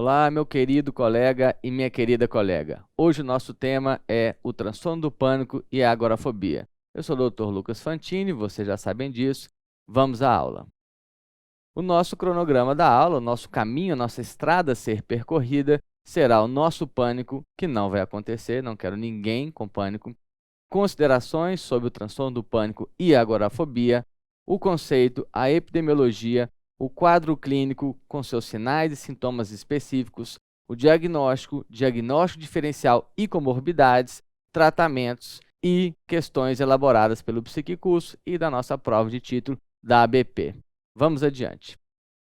Olá, meu querido colega e minha querida colega. Hoje o nosso tema é o transtorno do pânico e a agorafobia. Eu sou o Dr. Lucas Fantini, vocês já sabem disso. Vamos à aula. O nosso cronograma da aula, o nosso caminho, a nossa estrada a ser percorrida será o nosso pânico, que não vai acontecer, não quero ninguém com pânico, considerações sobre o transtorno do pânico e a agorafobia, o conceito, a epidemiologia, o quadro clínico com seus sinais e sintomas específicos, o diagnóstico, diagnóstico diferencial e comorbidades, tratamentos e questões elaboradas pelo Psiquicurso e da nossa prova de título da ABP. Vamos adiante.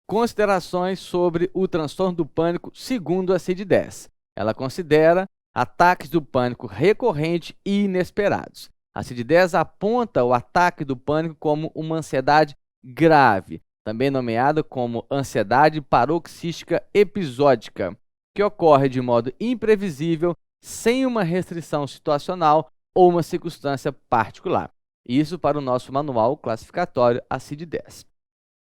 Considerações sobre o transtorno do pânico segundo a CID-10. Ela considera ataques do pânico recorrente e inesperados. A CID-10 aponta o ataque do pânico como uma ansiedade grave, também nomeada como ansiedade paroxística episódica, que ocorre de modo imprevisível, sem uma restrição situacional ou uma circunstância particular. Isso para o nosso manual classificatório, a CID-10.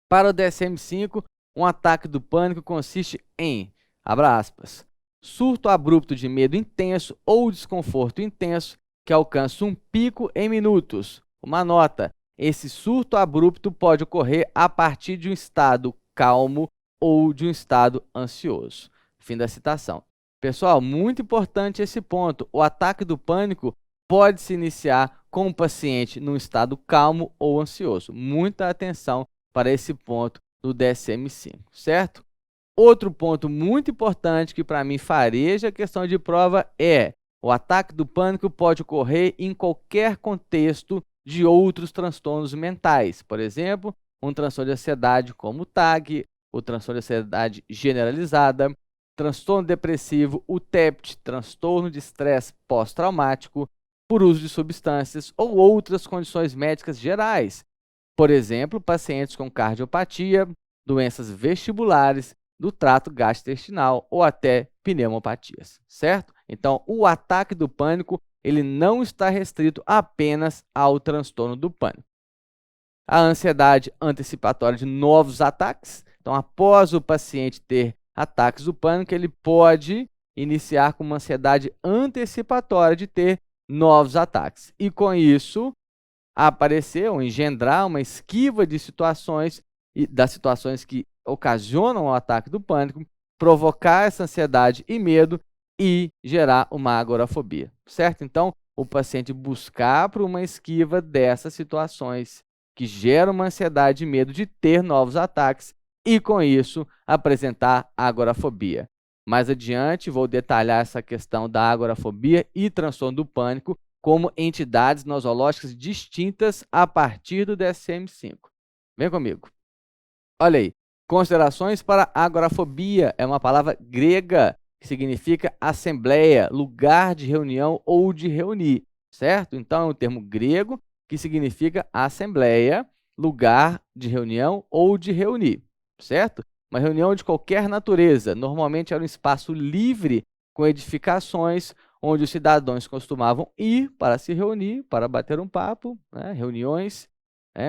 Para o DSM-5, um ataque do pânico consiste em, abre aspas, surto abrupto de medo intenso ou desconforto intenso que alcança um pico em minutos. Uma nota, esse surto abrupto pode ocorrer a partir de um estado calmo ou de um estado ansioso. Fim da citação. Pessoal, muito importante esse ponto. O ataque do pânico pode se iniciar com o paciente num estado calmo ou ansioso. Muita atenção para esse ponto do DSM-5, certo? Outro ponto muito importante que para mim fareja a questão de prova é o ataque do pânico pode ocorrer em qualquer contexto de outros transtornos mentais. Por exemplo, um transtorno de ansiedade como o TAG, o transtorno de ansiedade generalizada, transtorno depressivo, o TEPT, transtorno de estresse pós-traumático, por uso de substâncias ou outras condições médicas gerais. Por exemplo, pacientes com cardiopatia, doenças vestibulares, do trato gastrointestinal ou até pneumopatias, certo? Então, o ataque do pânico ele não está restrito apenas ao transtorno do pânico. A ansiedade antecipatória de novos ataques. Então, após o paciente ter ataques do pânico, ele pode iniciar com uma ansiedade antecipatória de ter novos ataques. E com isso, aparecer ou engendrar uma esquiva de situações e das situações que ocasionam o ataque do pânico, provocar essa ansiedade e medo e gerar uma agorafobia, certo? Então, o paciente buscar por uma esquiva dessas situações que geram uma ansiedade e medo de ter novos ataques e, com isso, apresentar agorafobia. Mais adiante, vou detalhar essa questão da agorafobia e transtorno do pânico como entidades nosológicas distintas a partir do DSM-5. Vem comigo. Olha aí. Considerações para agorafobia é uma palavra grega que significa assembleia, lugar de reunião ou de reunir, certo? Então, é um termo grego que significa assembleia, lugar de reunião ou de reunir, certo? Uma reunião de qualquer natureza. Normalmente era um espaço livre com edificações onde os cidadãos costumavam ir para se reunir, para bater um papo, né? Reuniões,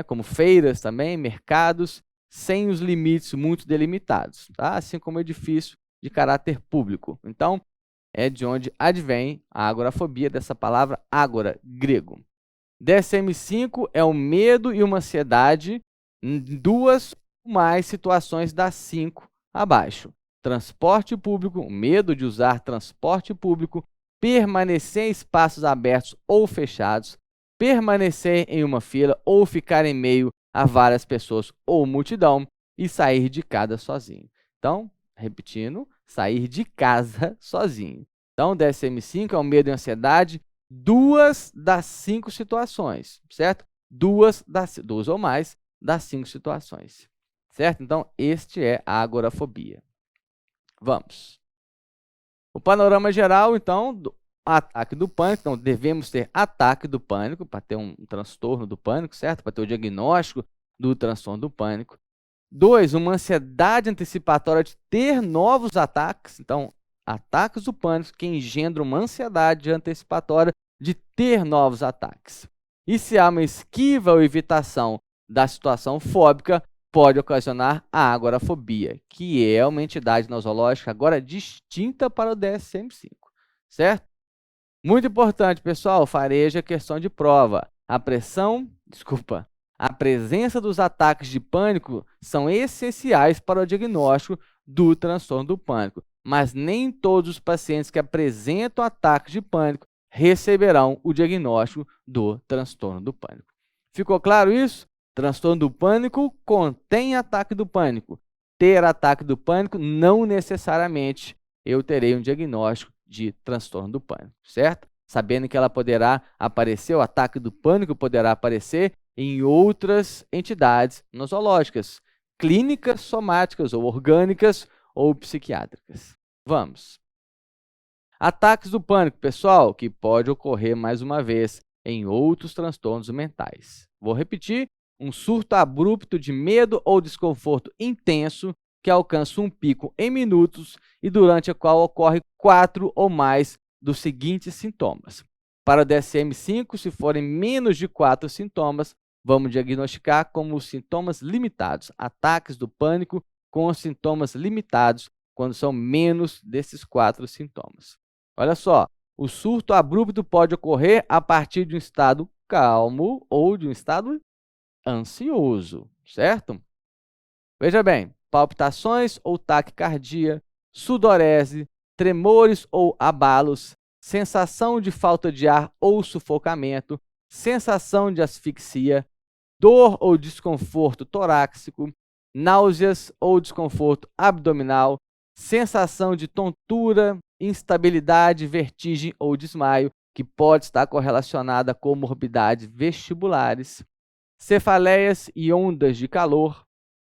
como feiras também, mercados, sem os limites muito delimitados, tá? Assim como edifício de caráter público. Então, é de onde advém a agorafobia, dessa palavra agora, grego. DSM-5 é o medo e uma ansiedade em duas ou mais situações das 5 abaixo. Transporte público, medo de usar transporte público, permanecer em espaços abertos ou fechados, permanecer em uma fila ou ficar em meio a várias pessoas ou multidão e sair de casa sozinho. Então, repetindo, sair de casa sozinho. Então, DSM-5 é o medo e ansiedade, 2 das 5 situações, certo? 2 ou mais das 5 situações, certo? Então, este é a agorafobia. Vamos. O panorama geral, então, do ataque do pânico. Então, devemos ter ataque do pânico para ter um transtorno do pânico, certo? Para ter o diagnóstico do transtorno do pânico. 2, uma ansiedade antecipatória de ter novos ataques. Então, ataques do pânico que engendram uma ansiedade antecipatória de ter novos ataques. E se há uma esquiva ou evitação da situação fóbica, pode ocasionar a agorafobia, que é uma entidade nosológica agora distinta para o DSM-5, certo? Muito importante, pessoal, fareja questão de prova. A presença dos ataques de pânico são essenciais para o diagnóstico do transtorno do pânico, mas nem todos os pacientes que apresentam ataques de pânico receberão o diagnóstico do transtorno do pânico. Ficou claro isso? Transtorno do pânico contém ataque do pânico. Ter ataque do pânico não necessariamente eu terei um diagnóstico de transtorno do pânico, certo? Sabendo que ela poderá aparecer, o ataque do pânico poderá aparecer em outras entidades nosológicas, clínicas, somáticas ou orgânicas ou psiquiátricas. Vamos. Ataques do pânico, pessoal, que pode ocorrer mais uma vez em outros transtornos mentais. Vou repetir: um surto abrupto de medo ou desconforto intenso que alcança um pico em minutos e durante o qual ocorre 4 ou mais dos seguintes sintomas. Para o DSM-5, se forem menos de 4 sintomas, vamos diagnosticar como os sintomas limitados, ataques do pânico com sintomas limitados, quando são menos desses 4 sintomas. Olha só, o surto abrupto pode ocorrer a partir de um estado calmo ou de um estado ansioso, certo? Veja bem, palpitações ou taquicardia, sudorese, tremores ou abalos, sensação de falta de ar ou sufocamento, sensação de asfixia, dor ou desconforto torácico, náuseas ou desconforto abdominal, sensação de tontura, instabilidade, vertigem ou desmaio, que pode estar correlacionada a comorbidades vestibulares, cefaleias e ondas de calor,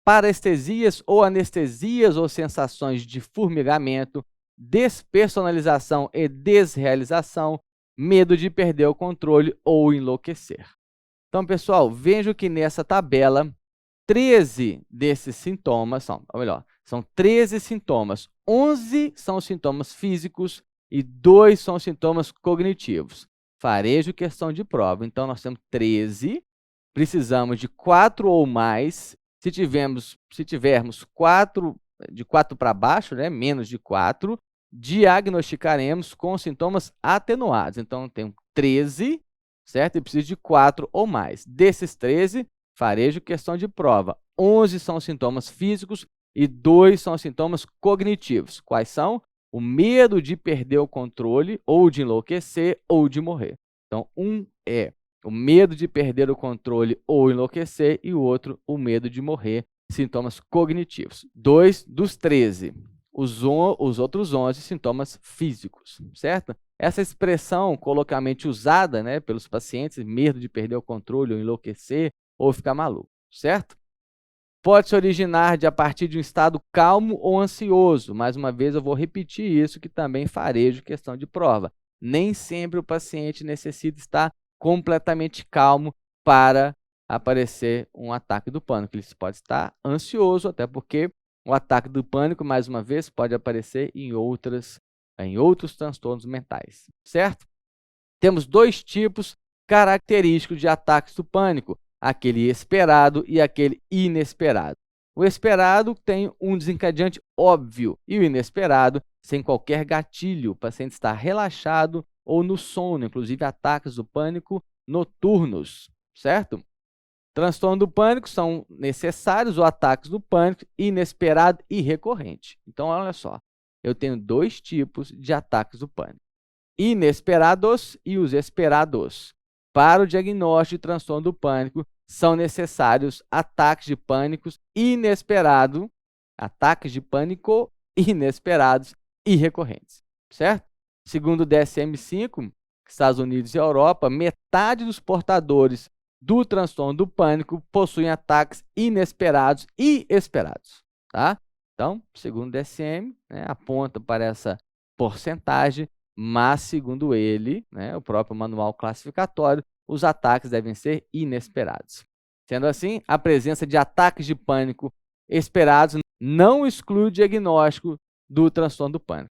parestesias ou anestesias ou sensações de formigamento, despersonalização e desrealização, medo de perder o controle ou enlouquecer. Então, pessoal, vejo que nessa tabela, 13 desses sintomas, são 13 sintomas. 11 são sintomas físicos e 2 são sintomas cognitivos. Farejo questão de prova. Então, nós temos 13, precisamos de 4 ou mais. Se tivermos 4, de 4 para baixo, né, menos de 4, diagnosticaremos com sintomas atenuados. Então, eu tenho 13, certo? E preciso de 4 ou mais. Desses 13, farejo questão de prova. 11 são sintomas físicos e 2 são sintomas cognitivos. Quais são? O medo de perder o controle, ou de enlouquecer, ou de morrer. Então, um é o medo de perder o controle ou enlouquecer, e o outro, o medo de morrer, sintomas cognitivos. 2 dos 13. Os outros 11 sintomas físicos, certo? Essa expressão colocamente usada, né, pelos pacientes, medo de perder o controle ou enlouquecer ou ficar maluco, certo? Pode se originar a partir de um estado calmo ou ansioso. Mais uma vez, eu vou repetir isso, que também farejo questão de prova. Nem sempre o paciente necessita estar completamente calmo para aparecer um ataque do pânico. Ele pode estar ansioso, até porque o ataque do pânico, mais uma vez, pode aparecer em outros transtornos mentais, certo? Temos 2 tipos característicos de ataques do pânico: aquele esperado e aquele inesperado. O esperado tem um desencadeante óbvio e o inesperado sem qualquer gatilho. O paciente está relaxado ou no sono, inclusive ataques do pânico noturnos, certo? Transtorno do pânico são necessários os ataques do pânico inesperado e recorrente. Então, olha só, eu tenho 2 tipos de ataques do pânico: inesperados e os esperados. Para o diagnóstico de transtorno do pânico, são necessários ataques de pânico inesperados e recorrentes, certo? Segundo o DSM-5, Estados Unidos e Europa, metade dos portadores do transtorno do pânico possuem ataques inesperados e esperados, tá? Então, segundo o DSM, né, aponta para essa porcentagem, mas, segundo ele, né, o próprio manual classificatório, os ataques devem ser inesperados. Sendo assim, a presença de ataques de pânico esperados não exclui o diagnóstico do transtorno do pânico.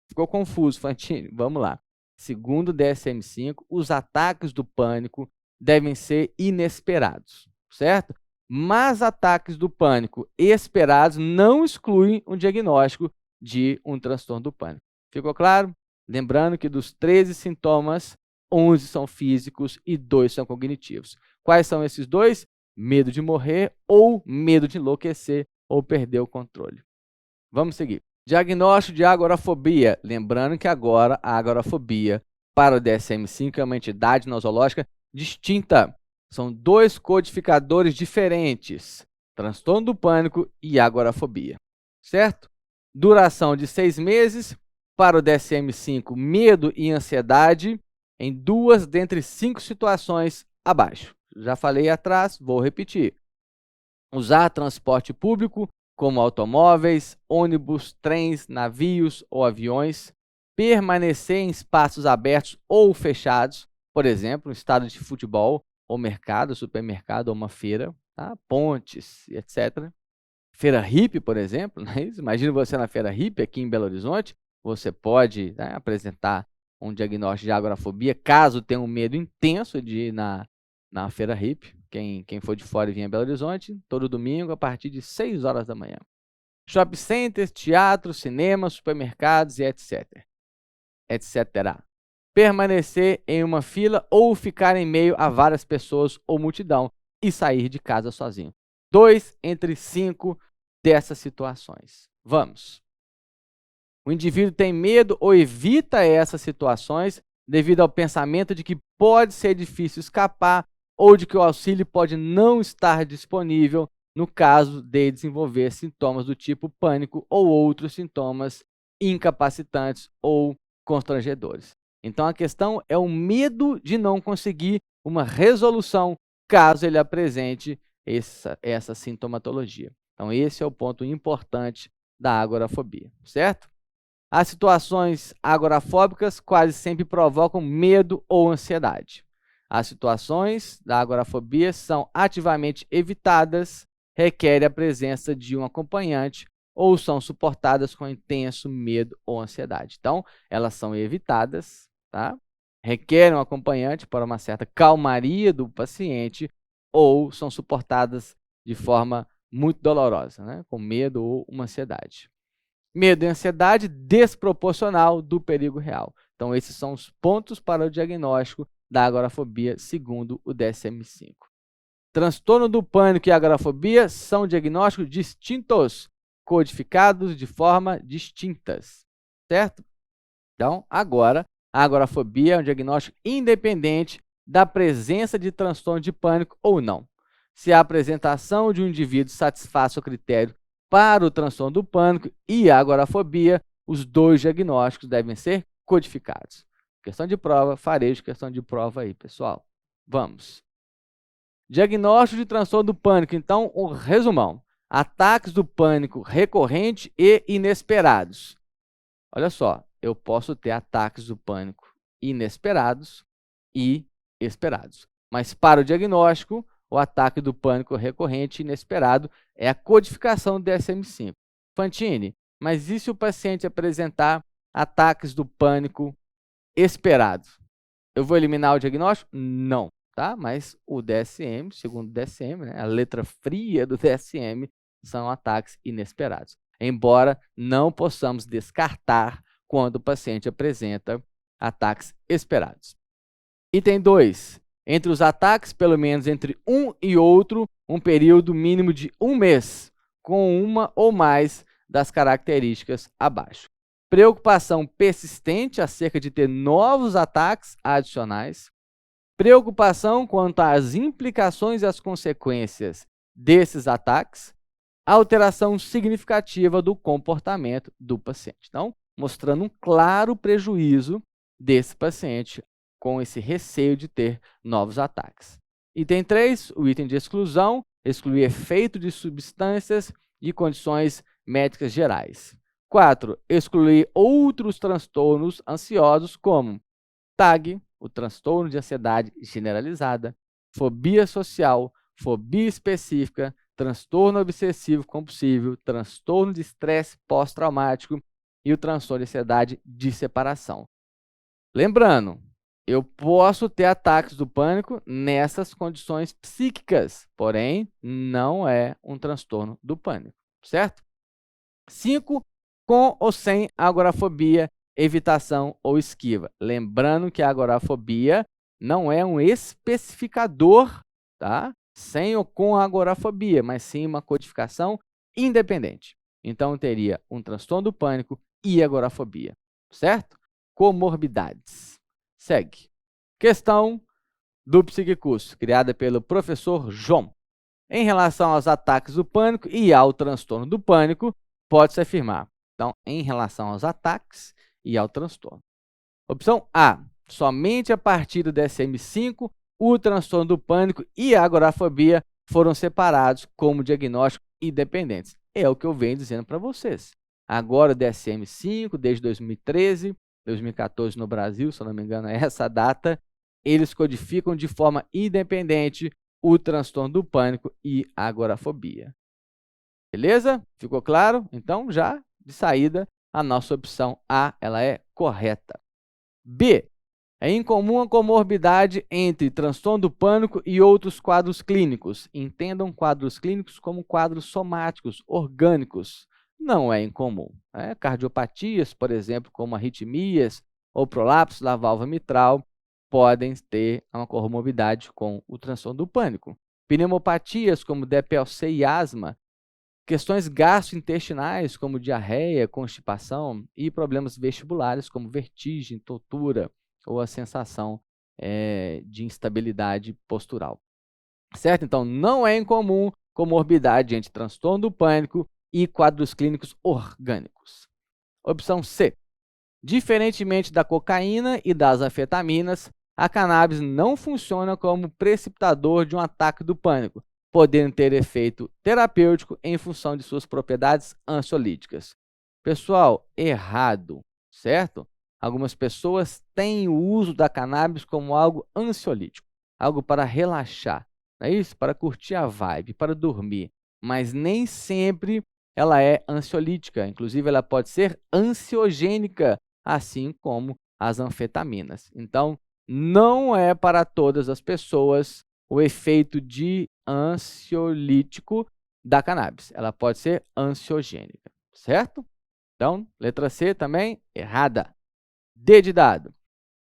Ficou confuso, Fantini? Vamos lá. Segundo o DSM-5, os ataques do pânico devem ser inesperados, certo? mas ataques do pânico esperados não excluem um diagnóstico de um transtorno do pânico. Ficou claro? Lembrando que dos 13 sintomas, 11 são físicos e 2 são cognitivos. Quais são esses 2? Medo de morrer ou medo de enlouquecer ou perder o controle. Vamos seguir. Diagnóstico de agorafobia. Lembrando que agora a agorafobia para o DSM-5 é uma entidade nosológica distinta. São 2 codificadores diferentes, transtorno do pânico e agorafobia, certo? Duração de 6 meses, para o DSM-5, medo e ansiedade, em 2 dentre 5 situações abaixo. Já falei atrás, vou repetir. Usar transporte público, como automóveis, ônibus, trens, navios ou aviões, permanecer em espaços abertos ou fechados, por exemplo, um estádio de futebol, ou mercado, supermercado ou uma feira, tá? Pontes, etc. Feira hippie, por exemplo, não é isso? Imagina você na feira hippie aqui em Belo Horizonte, você pode, né, apresentar um diagnóstico de agorafobia, caso tenha um medo intenso de ir na feira hippie. Quem for de fora e vier em Belo Horizonte, todo domingo, a partir de 6 horas da manhã. Shopping centers, teatros, cinemas, supermercados e etc. Etc. Permanecer em uma fila ou ficar em meio a várias pessoas ou multidão e sair de casa sozinho. 2 entre 5 dessas situações. Vamos. O indivíduo tem medo ou evita essas situações devido ao pensamento de que pode ser difícil escapar ou de que o auxílio pode não estar disponível no caso de desenvolver sintomas do tipo pânico ou outros sintomas incapacitantes ou constrangedores. Então, a questão é o medo de não conseguir uma resolução caso ele apresente essa sintomatologia. Então, esse é o ponto importante da agorafobia, certo? As situações agorafóbicas quase sempre provocam medo ou ansiedade. As situações da agorafobia são ativamente evitadas, requerem a presença de um acompanhante ou são suportadas com intenso medo ou ansiedade. Então, elas são evitadas, tá? Requerem um acompanhante para uma certa calmaria do paciente ou são suportadas de forma muito dolorosa, né? Com medo ou uma ansiedade. Medo e ansiedade desproporcional do perigo real. Então, esses são os pontos para o diagnóstico da agorafobia, segundo o DSM-5. Transtorno do pânico e agorafobia são diagnósticos distintos, codificados de forma distintas, certo? Então, agora, a agorafobia é um diagnóstico independente da presença de transtorno de pânico ou não. Se a apresentação de um indivíduo satisfaz o critério para o transtorno do pânico e a agorafobia, os 2 diagnósticos devem ser codificados. Questão de prova, farei de questão de prova aí, pessoal. Vamos. Diagnóstico de transtorno do pânico. Então, um resumão. Ataques do pânico recorrente e inesperados. Olha só, eu posso ter ataques do pânico inesperados e esperados. Mas para o diagnóstico, o ataque do pânico recorrente e inesperado é a codificação do DSM-5. Fantini, mas e se o paciente apresentar ataques do pânico esperados? Eu vou eliminar o diagnóstico? Não, tá? Mas o DSM, segundo o DSM, né, a letra fria do DSM, são ataques inesperados. Embora não possamos descartar quando o paciente apresenta ataques esperados. Item 2. Entre os ataques, pelo menos entre um e outro, um período mínimo de 1 mês, com uma ou mais das características abaixo. Preocupação persistente acerca de ter novos ataques adicionais. Preocupação quanto às implicações e às consequências desses ataques. Alteração significativa do comportamento do paciente. Então, mostrando um claro prejuízo desse paciente com esse receio de ter novos ataques. Item 3, o item de exclusão, excluir efeito de substâncias e condições médicas gerais. 4, excluir outros transtornos ansiosos como TAG, o transtorno de ansiedade generalizada, fobia social, fobia específica, transtorno obsessivo compulsivo, transtorno de estresse pós-traumático e o transtorno de ansiedade de separação. Lembrando, eu posso ter ataques do pânico nessas condições psíquicas, porém, não é um transtorno do pânico, certo? 5. Com ou sem agorafobia, evitação ou esquiva. Lembrando que a agorafobia não é um especificador, tá? Sem ou com agorafobia, mas sim uma codificação independente. Então, eu teria um transtorno do pânico e agorafobia, certo? Comorbidades. Segue. Questão do Psiquicurso, criada pelo professor João. Em relação aos ataques do pânico e ao transtorno do pânico, pode-se afirmar. Então, em relação aos ataques e ao transtorno. Opção A. Somente a partir do DSM-5, o transtorno do pânico e a agorafobia foram separados como diagnóstico independentes. É o que eu venho dizendo para vocês. Agora, o DSM-5, desde 2013, 2014 no Brasil, se eu não me engano, é essa data, eles codificam de forma independente o transtorno do pânico e a agorafobia. Beleza? Ficou claro? Então, já de saída, a nossa opção A ela é correta. B. É incomum a comorbidade entre transtorno do pânico e outros quadros clínicos. Entendam quadros clínicos como quadros somáticos, orgânicos. Não é incomum. Cardiopatias, por exemplo, como arritmias ou prolapso da válvula mitral, podem ter uma comorbidade com o transtorno do pânico. Pneumopatias, como DPLC e asma, questões gastrointestinais, como diarreia, constipação, e problemas vestibulares, como vertigem, tontura, ou a sensação de instabilidade postural. Certo? Então, não é incomum comorbidade entre transtorno do pânico e quadros clínicos orgânicos. Opção C. Diferentemente da cocaína e das anfetaminas, a cannabis não funciona como precipitador de um ataque do pânico, podendo ter efeito terapêutico em função de suas propriedades ansiolíticas. Pessoal, errado, certo? Algumas pessoas têm o uso da cannabis como algo ansiolítico, algo para relaxar, não é isso? Para curtir a vibe, para dormir, mas nem sempre ela é ansiolítica, inclusive ela pode ser ansiogênica, assim como as anfetaminas. Então, não é para todas as pessoas o efeito de ansiolítico da cannabis. Ela pode ser ansiogênica, certo? Então, letra C também errada. D de dado.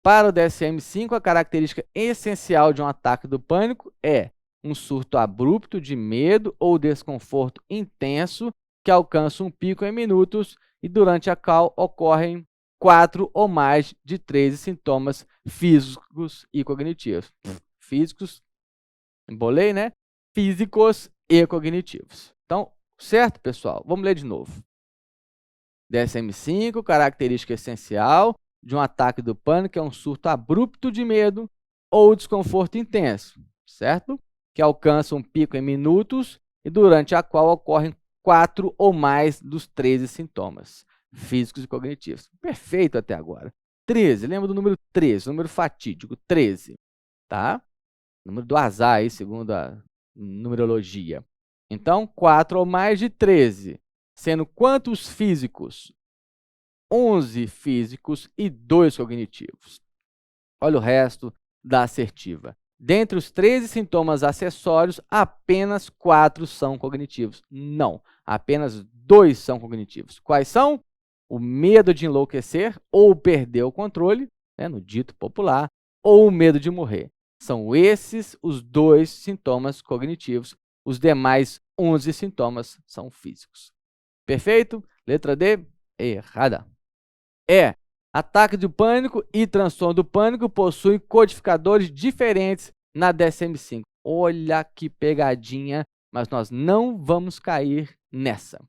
Para o DSM-5, a característica essencial de um ataque do pânico é um surto abrupto de medo ou desconforto intenso que alcança um pico em minutos e durante a qual ocorrem 4 ou mais de 13 sintomas físicos e cognitivos. Físicos, embolei, né? Físicos e cognitivos. Então, certo, pessoal? Vamos ler de novo. DSM-5, característica essencial de um ataque do pânico é um surto abrupto de medo ou desconforto intenso, certo? Que alcança um pico em minutos e durante a qual ocorrem 4 ou mais dos 13 sintomas físicos e cognitivos. Perfeito até agora. 13, lembra do número 13, número fatídico, 13, tá? Número do azar aí, segundo a numerologia. Então, 4 ou mais de 13, sendo quantos físicos? 11 físicos e 2 cognitivos. Olha o resto da assertiva. Dentre os 13 sintomas acessórios, apenas 4 são cognitivos. Não, apenas 2 são cognitivos. Quais são? O medo de enlouquecer ou perder o controle, no dito popular, ou o medo de morrer. São esses os 2 sintomas cognitivos. Os demais 11 sintomas são físicos. Perfeito? Letra D, errada. E. Ataque de pânico e transtorno do pânico possuem codificadores diferentes na DSM-5. Olha que pegadinha, mas nós não vamos cair nessa.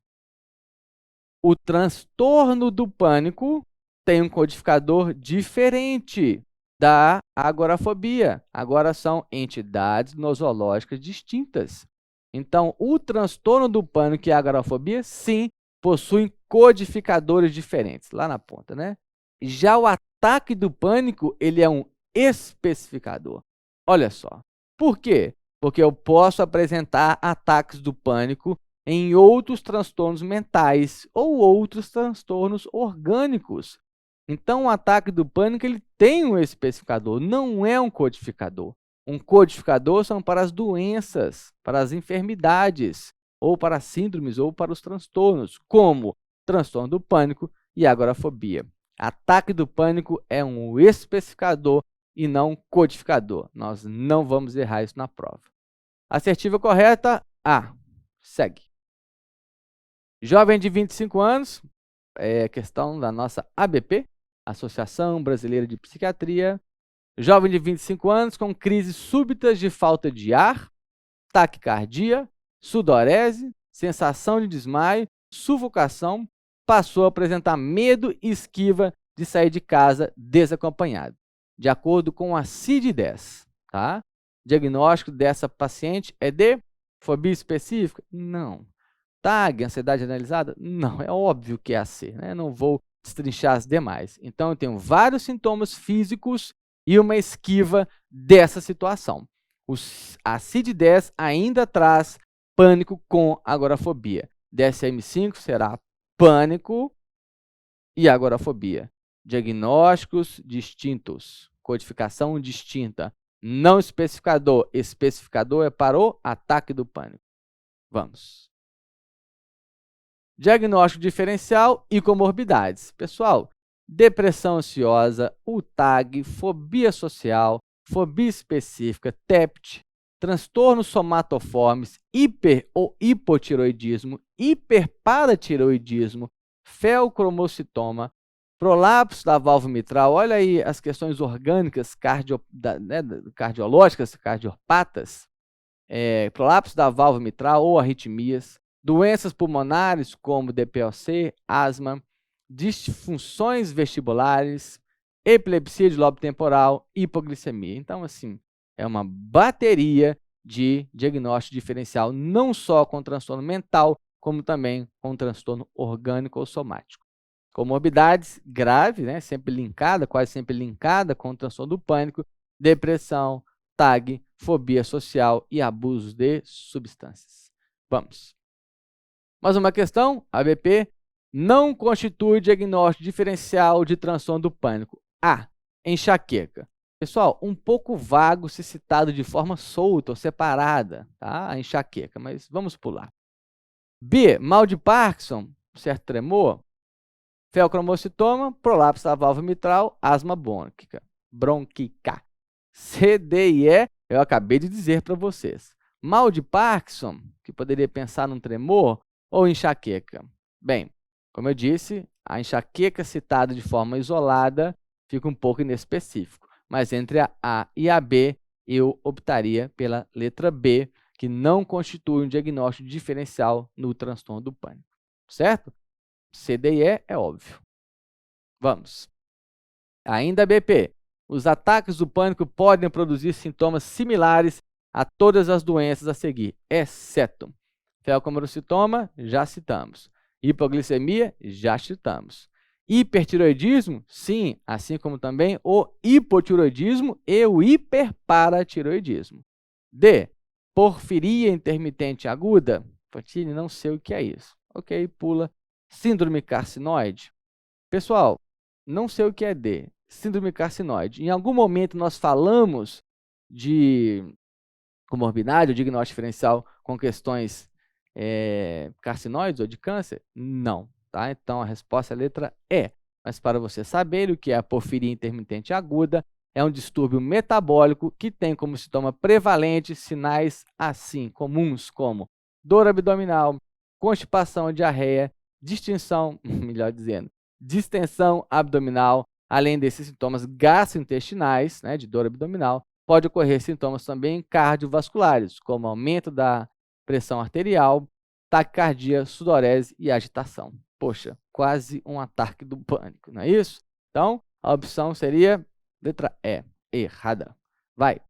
O transtorno do pânico tem um codificador diferente da agorafobia. Agora são entidades nosológicas distintas. Então, o transtorno do pânico e a agorafobia, sim, possuem codificadores diferentes, lá na ponta, né? Já o ataque do pânico, ele é um especificador. Olha só. Por quê? Porque eu posso apresentar ataques do pânico em outros transtornos mentais ou outros transtornos orgânicos. Então, o ataque do pânico ele tem um especificador, não é um codificador. Um codificador são para as doenças, para as enfermidades, ou para as síndromes, ou para os transtornos, como transtorno do pânico e agorafobia. Ataque do pânico é um especificador e não um codificador. Nós não vamos errar isso na prova. Assertiva correta, A. Segue. Jovem de 25 anos, é questão da nossa ABP, Associação Brasileira de Psiquiatria. Jovem de 25 anos com crises súbitas de falta de ar, taquicardia, sudorese, sensação de desmaio, sufocação, passou a apresentar medo e esquiva de sair de casa desacompanhado, de acordo com a CID-10. Tá? Diagnóstico dessa paciente é de fobia específica? Não. TAG, ansiedade generalizada? Não, é óbvio que é a C, né? Não vou destrinchar as demais. Então, eu tenho vários sintomas físicos e uma esquiva dessa situação. A CID-10 ainda traz pânico com agorafobia. DSM-5 será pânico e agorafobia. Diagnósticos distintos, codificação distinta. Não especificador, especificador é para o ataque do pânico. Vamos. Diagnóstico diferencial e comorbidades. Pessoal, depressão ansiosa, UTAG, fobia social, fobia específica, TEPT, transtornos somatoformes, hiper ou hipotiroidismo, hiperparatiroidismo, feocromocitoma, prolapso da válvula mitral. Olha aí as questões orgânicas cardiológicas, cardiopatas, prolapso da válvula mitral ou arritmias, doenças pulmonares como DPOC, asma, disfunções vestibulares, epilepsia de lobo temporal, hipoglicemia. Então, assim, é uma bateria de diagnóstico diferencial, não só com transtorno mental, como também com transtorno orgânico ou somático. Comorbidades graves, né, sempre linkada, quase sempre linkada com o transtorno do pânico, depressão, TAG, fobia social e abuso de substâncias. Vamos. Mais uma questão, ABP, não constitui diagnóstico diferencial de transtorno do pânico. A, enxaqueca. Pessoal, um pouco vago se citado de forma solta ou separada, tá? A enxaqueca, mas vamos pular. B, mal de Parkinson, certo tremor, feocromocitoma, prolapso da válvula mitral, asma bronquica. C, D e E, eu acabei de dizer para vocês. Mal de Parkinson, que poderia pensar num tremor, ou enxaqueca? Bem, como eu disse, a enxaqueca citada de forma isolada fica um pouco inespecífico, mas entre a A e a B, eu optaria pela letra B, que não constitui um diagnóstico diferencial no transtorno do pânico, certo? C, D e E é óbvio. Vamos. Ainda BP, os ataques do pânico podem produzir sintomas similares a todas as doenças a seguir, exceto feocromocitoma, já citamos. Hipoglicemia, já citamos. Hipertiroidismo, sim, assim como também o hipotiroidismo e o hiperparatiroidismo. D, porfiria intermitente aguda. Fantini, não sei o que é isso. Ok, pula. Síndrome carcinoide. Pessoal, não sei o que é D. Síndrome carcinoide. Em algum momento nós falamos de comorbidade ou diagnóstico diferencial com questões carcinoides ou de câncer? Não, tá? Então, a resposta é a letra E. Mas para você saber o que é a porfiria intermitente aguda, é um distúrbio metabólico que tem como sintoma prevalente sinais assim, comuns, como dor abdominal, constipação, diarreia, melhor dizendo, distensão abdominal, além desses sintomas gastrointestinais, né, de dor abdominal, pode ocorrer sintomas também cardiovasculares, como aumento da pressão arterial, taquicardia, sudorese e agitação. Poxa, quase um ataque do pânico, não é isso? Então, a opção seria letra E, errada. Vai.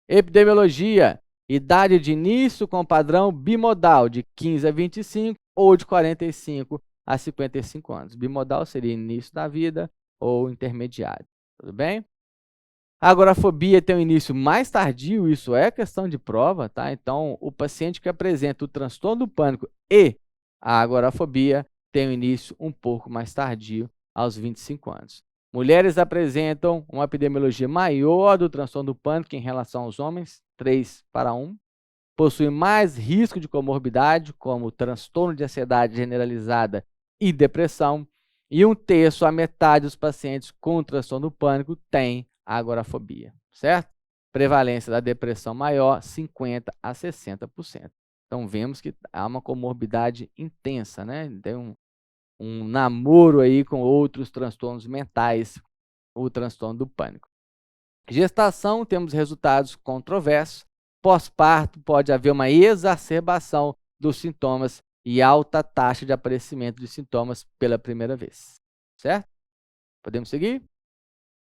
Epidemiologia, idade de início com padrão bimodal de 15 a 25 ou de 45 a 55 anos. Bimodal seria início da vida ou intermediário, tudo bem? A agorafobia tem um início mais tardio, isso é questão de prova, tá? Então, o paciente que apresenta o transtorno do pânico e a agorafobia tem um início um pouco mais tardio aos 25 anos. Mulheres apresentam uma epidemiologia maior do transtorno do pânico em relação aos homens, 3 para 1. Possuem mais risco de comorbidade, como transtorno de ansiedade generalizada e depressão. E 1/3 a metade dos pacientes com transtorno do pânico tem agorafobia, certo? Prevalência da depressão maior, 50% a 60%. Então, vemos que há uma comorbidade intensa, né? Tem um namoro aí com outros transtornos mentais, o transtorno do pânico. Gestação, temos resultados controversos. Pós-parto, pode haver uma exacerbação dos sintomas e alta taxa de aparecimento de sintomas pela primeira vez, certo? Podemos seguir?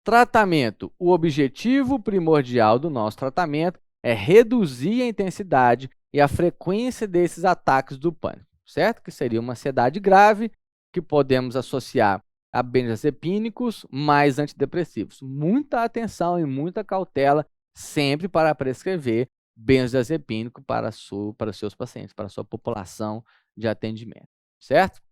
Tratamento. O objetivo primordial do nosso tratamento é reduzir a intensidade e a frequência desses ataques do pânico, certo? Que seria uma ansiedade grave que podemos associar a benzodiazepínicos mais antidepressivos. Muita atenção e muita cautela sempre para prescrever benzodiazepínico para os seus pacientes, para a sua população de atendimento, certo?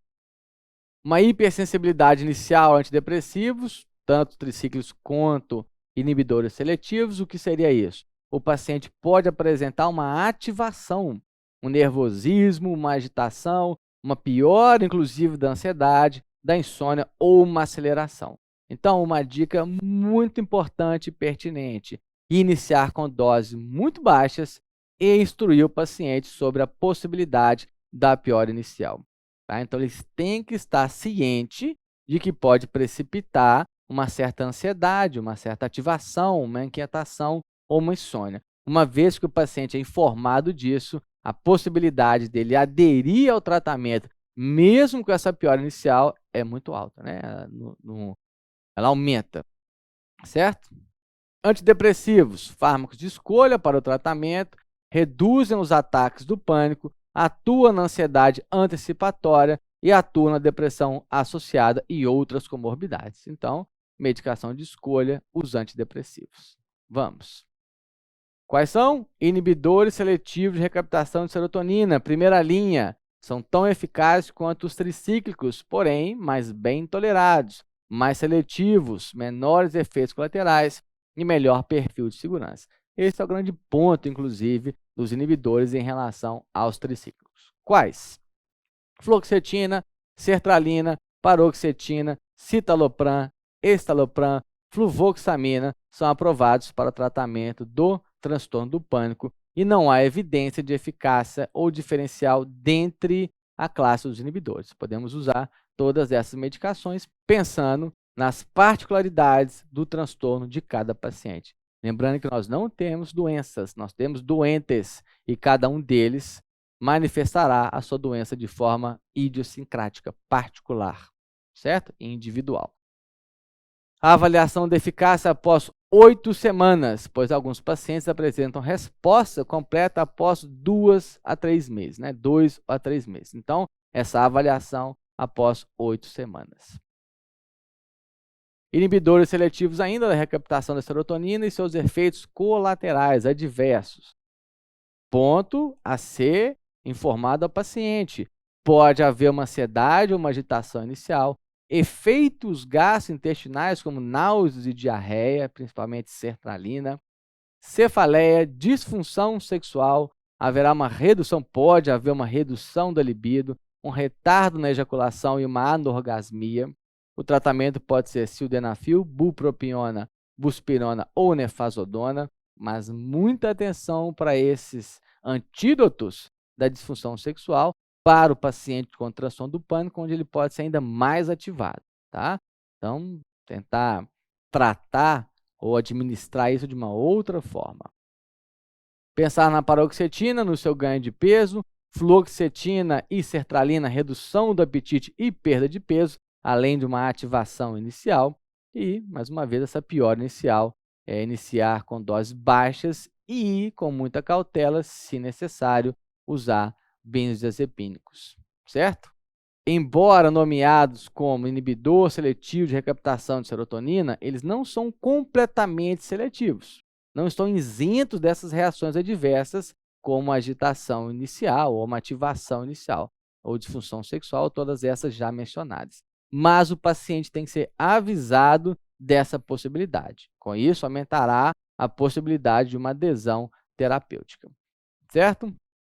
Uma hipersensibilidade inicial a antidepressivos, tanto tricíclicos quanto inibidores seletivos. O que seria isso? O paciente pode apresentar uma ativação, um nervosismo, uma agitação, uma piora, inclusive, da ansiedade, da insônia ou uma aceleração. Então, uma dica muito importante e pertinente: iniciar com doses muito baixas e instruir o paciente sobre a possibilidade da piora inicial. Tá? Então, eles têm que estar cientes de que pode precipitar uma certa ansiedade, uma certa ativação, uma inquietação ou uma insônia. Uma vez que o paciente é informado disso, a possibilidade dele aderir ao tratamento, mesmo com essa piora inicial, é muito alta, né? Ela aumenta, certo? Antidepressivos, fármacos de escolha para o tratamento, reduzem os ataques do pânico, atuam na ansiedade antecipatória e atuam na depressão associada e outras comorbidades. Então, medicação de escolha, os antidepressivos. Vamos. Quais são? Inibidores seletivos de recaptação de serotonina, primeira linha. São tão eficazes quanto os tricíclicos, porém, mais bem tolerados, mais seletivos, menores efeitos colaterais e melhor perfil de segurança. Esse é o grande ponto, inclusive, dos inibidores em relação aos tricíclicos. Quais? Fluoxetina, sertralina, paroxetina, citalopram, estalopram, fluvoxamina são aprovados para o tratamento do transtorno do pânico e não há evidência de eficácia ou diferencial dentre a classe dos inibidores. Podemos usar todas essas medicações pensando nas particularidades do transtorno de cada paciente. Lembrando que nós não temos doenças, nós temos doentes e cada um deles manifestará a sua doença de forma idiosincrática, particular, certo? E individual. A avaliação de eficácia após 8 semanas, pois alguns pacientes apresentam resposta completa após 2 a 3 meses, né? 2 a 3 meses. Então, essa avaliação após 8 semanas. Inibidores seletivos ainda da recaptação da serotonina e seus efeitos colaterais adversos. Ponto a ser informado ao paciente. Pode haver uma ansiedade ou uma agitação inicial, efeitos gastrointestinais como náuseas e diarreia, principalmente sertralina, cefaleia, disfunção sexual, haverá uma redução, pode haver uma redução da libido, um retardo na ejaculação e uma anorgasmia. O tratamento pode ser sildenafil, bupropiona, buspirona ou nefazodona, mas muita atenção para esses antídotos da disfunção sexual para o paciente com transtorno do pânico, onde ele pode ser ainda mais ativado, tá? Então, tentar tratar ou administrar isso de uma outra forma. Pensar na paroxetina, no seu ganho de peso, fluoxetina e sertralina, redução do apetite e perda de peso, além de uma ativação inicial. E, mais uma vez, essa piora inicial é iniciar com doses baixas e, com muita cautela, se necessário, usar benzodiazepínicos, certo? Embora nomeados como inibidor seletivo de recaptação de serotonina, eles não são completamente seletivos. Não estão isentos dessas reações adversas, como a agitação inicial ou uma ativação inicial, ou disfunção sexual, todas essas já mencionadas. mas o paciente tem que ser avisado dessa possibilidade. Com isso, aumentará a possibilidade de uma adesão terapêutica, certo?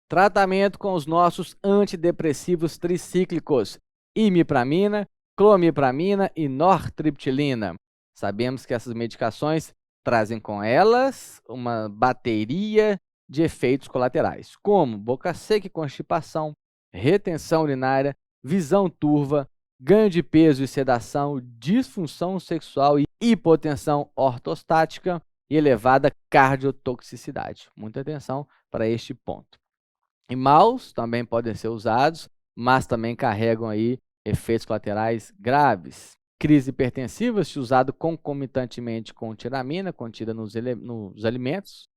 Tratamento com os nossos antidepressivos tricíclicos, imipramina, clomipramina e nortriptilina. Sabemos que essas medicações trazem com elas uma bateria de efeitos colaterais, como boca seca e constipação, retenção urinária, visão turva, ganho de peso e sedação, disfunção sexual e hipotensão ortostática e elevada cardiotoxicidade. Muita atenção para este ponto. E maus também podem ser usados, mas também carregam aí efeitos colaterais graves. Crise hipertensiva, se usado concomitantemente com tiramina, contida nos alimentos.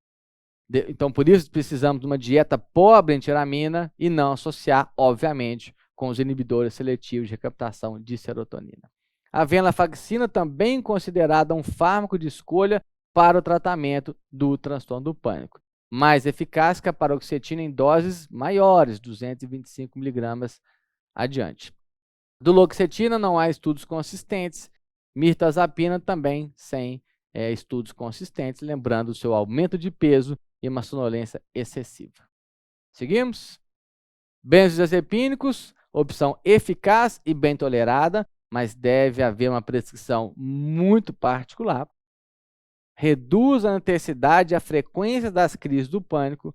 Então, por isso, precisamos de uma dieta pobre em tiramina e não associar, obviamente, com os inibidores seletivos de recaptação de serotonina. A venlafaxina também considerada um fármaco de escolha para o tratamento do transtorno do pânico, mais eficaz que a paroxetina em doses maiores, 225 mg adiante. Duloxetina não há estudos consistentes, mirtazapina também sem estudos consistentes, lembrando o seu aumento de peso e uma sonolência excessiva. Seguimos? Benzodiazepínicos, opção eficaz e bem tolerada, mas deve haver uma prescrição muito particular. Reduz a intensidade e a frequência das crises do pânico.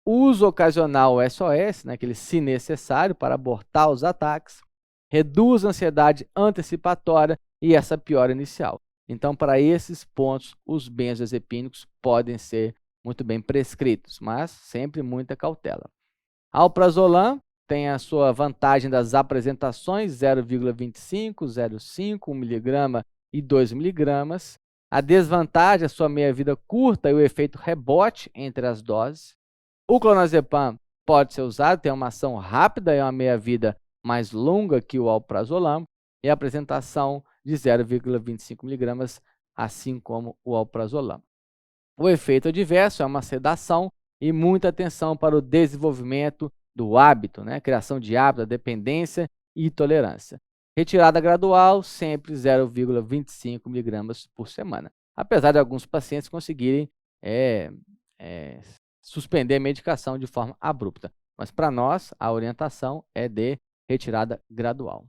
Uso ocasional SOS, aquele se necessário, para abortar os ataques. Reduz a ansiedade antecipatória e essa piora inicial. Então, para esses pontos, os benzodiazepínicos podem ser muito bem prescritos, mas sempre muita cautela. Alprazolam tem a sua vantagem das apresentações, 0,25, 0,5, 1 mg e 2 mg. A desvantagem é a sua meia-vida curta e o efeito rebote entre as doses. O clonazepam pode ser usado, tem uma ação rápida e uma meia-vida mais longa que o alprazolam, e a apresentação de 0,25 mg, assim como o alprazolam. O efeito adverso é uma sedação e muita atenção para o desenvolvimento do hábito, criação de hábito, dependência e tolerância. Retirada gradual, sempre 0,25 mg por semana. Apesar de alguns pacientes conseguirem suspender a medicação de forma abrupta. Mas para nós, a orientação é de retirada gradual.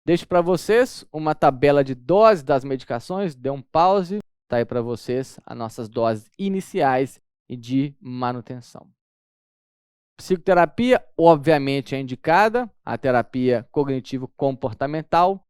Deixo para vocês uma tabela de doses das medicações, dê um pause, está aí para vocês as nossas doses iniciais e de manutenção. Psicoterapia, obviamente, é indicada, a terapia cognitivo-comportamental,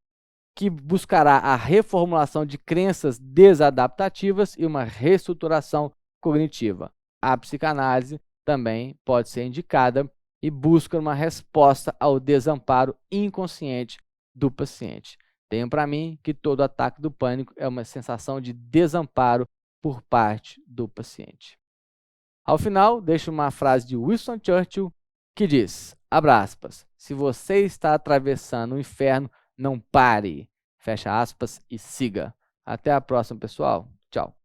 que buscará a reformulação de crenças desadaptativas e uma reestruturação cognitiva. A psicanálise também pode ser indicada e busca uma resposta ao desamparo inconsciente do paciente. Tenho para mim que todo ataque do pânico é uma sensação de desamparo por parte do paciente. Ao final, deixo uma frase de Winston Churchill que diz, abre aspas, se você está atravessando o inferno, não pare, fecha aspas e siga. Até a próxima, pessoal. Tchau.